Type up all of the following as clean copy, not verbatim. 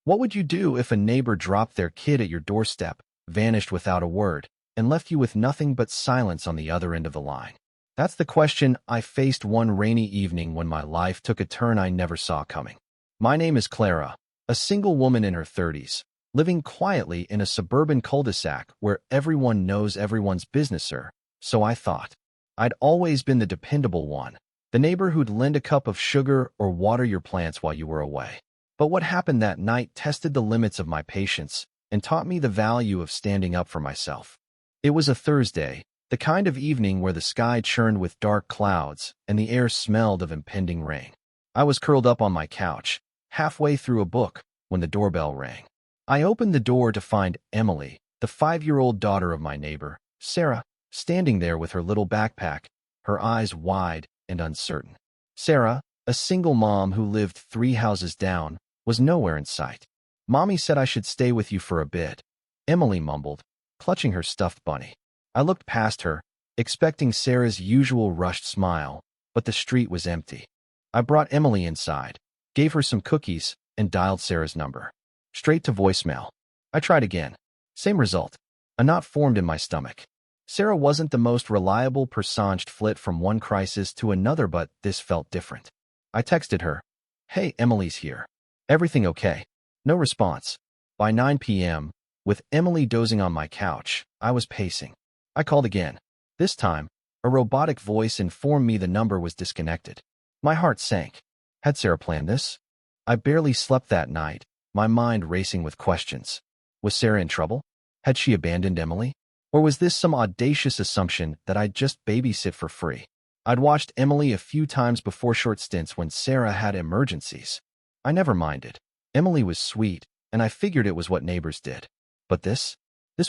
What would you do if a neighbor dropped their kid at your doorstep, vanished without a word, and left you with nothing but silence on the other end of the line? That's the question I faced one rainy evening when my life took a turn I never saw coming. My name is Clara, a single woman in her 30s, living quietly in a suburban cul-de-sac where everyone knows everyone's business, so I thought. I'd always been the dependable one, the neighbor who'd lend a cup of sugar or water your plants while you were away. But what happened that night tested the limits of my patience and taught me the value of standing up for myself. It was a Thursday, the kind of evening where the sky churned with dark clouds and the air smelled of impending rain. I was curled up on my couch, halfway through a book, when the doorbell rang. I opened the door to find Emily, the 5-year-old daughter of my neighbor, Sarah, standing there with her little backpack, her eyes wide and uncertain. Sarah, a single mom who lived 3 houses down, was nowhere in sight. "Mommy said I should stay with you for a bit," Emily mumbled, clutching her stuffed bunny. I looked past her, expecting Sarah's usual rushed smile, but the street was empty. I brought Emily inside, gave her some cookies, and dialed Sarah's number. Straight to voicemail. I tried again. Same result. A knot formed in my stomach. Sarah wasn't the most reliable personaged flit from one crisis to another, but this felt different. I texted her, "Hey, Emily's here. Everything okay?" No response. By 9 p.m., with Emily dozing on my couch, I was pacing. I called again. This time, a robotic voice informed me the number was disconnected. My heart sank. Had Sarah planned this? I barely slept that night, my mind racing with questions. Was Sarah in trouble? Had she abandoned Emily? Or was this some audacious assumption that I'd just babysit for free? I'd watched Emily a few times before, short stints when Sarah had emergencies. I never minded. Emily was sweet, and I figured it was what neighbors did. But this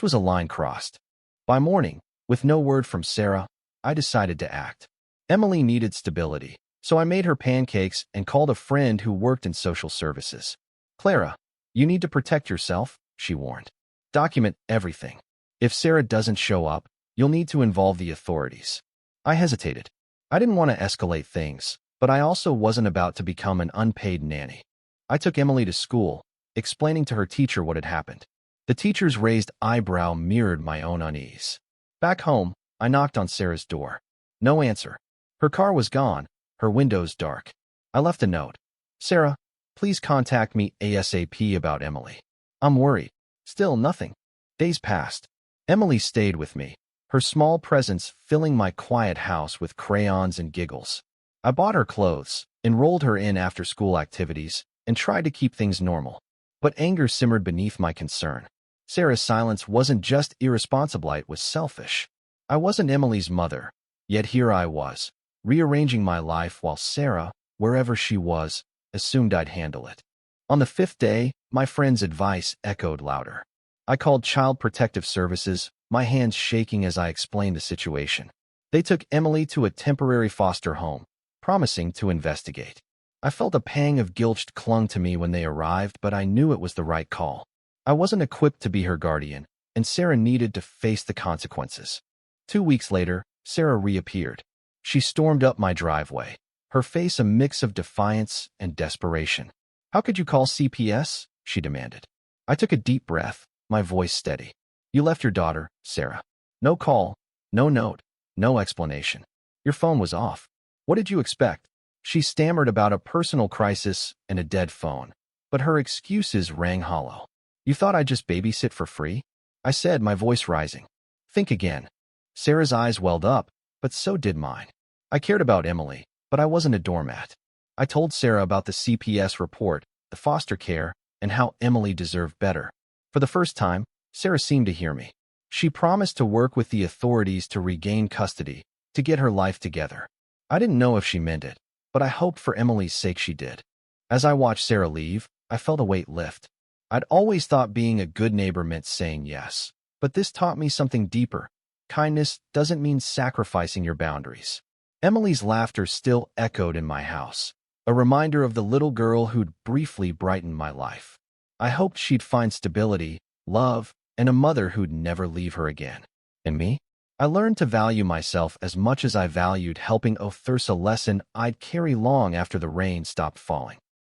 was a line crossed. By morning, with no word from Sarah, I decided to act. Emily needed stability, so I made her pancakes and called a friend who worked in social services. "Clara, you need to protect yourself," she warned. "Document everything. If Sarah doesn't show up, you'll need to involve the authorities." I hesitated. I didn't want to escalate things, but I also wasn't about to become an unpaid nanny. I took Emily to school, explaining to her teacher what had happened. The teacher's raised eyebrow mirrored my own unease. Back home, I knocked on Sarah's door. No answer. Her car was gone, her windows dark. I left a note. "Sarah, please contact me ASAP about Emily. I'm worried." Still nothing. Days passed. Emily stayed with me, her small presence filling my quiet house with crayons and giggles. I bought her clothes, enrolled her in after-school activities, and tried to keep things normal. But anger simmered beneath my concern. Sarah's silence wasn't just irresponsible, it was selfish. I wasn't Emily's mother, yet here I was, rearranging my life while Sarah, wherever she was, assumed I'd handle it. On the 5th day, my friend's advice echoed louder. I called Child Protective Services, my hands shaking as I explained the situation. They took Emily to a temporary foster home, promising to investigate. I felt a pang of guilt clung to me when they arrived, but I knew it was the right call. I wasn't equipped to be her guardian, and Sarah needed to face the consequences. 2 weeks later, Sarah reappeared. She stormed up my driveway, her face a mix of defiance and desperation. "How could you call CPS?" she demanded. I took a deep breath, my voice steady. "You left your daughter, Sarah. No call, no note, no explanation. Your phone was off. What did you expect?" She stammered about a personal crisis and a dead phone, but her excuses rang hollow. "You thought I'd just babysit for free?" I said, my voice rising. "Think again." Sarah's eyes welled up, but so did mine. I cared about Emily, but I wasn't a doormat. I told Sarah about the CPS report, the foster care, and how Emily deserved better. For the first time, Sarah seemed to hear me. She promised to work with the authorities to regain custody, to get her life together. I didn't know if she meant it, but I hoped for Emily's sake she did. As I watched Sarah leave, I felt a weight lift. I'd always thought being a good neighbor meant saying yes, but this taught me something deeper. Kindness doesn't mean sacrificing your boundaries. Emily's laughter still echoed in my house, a reminder of the little girl who'd briefly brightened my life. I hoped she'd find stability, love, and a mother who'd never leave her again. And me? I learned to value myself as much as I valued helping others, a lesson I'd carry long after the rain stopped falling.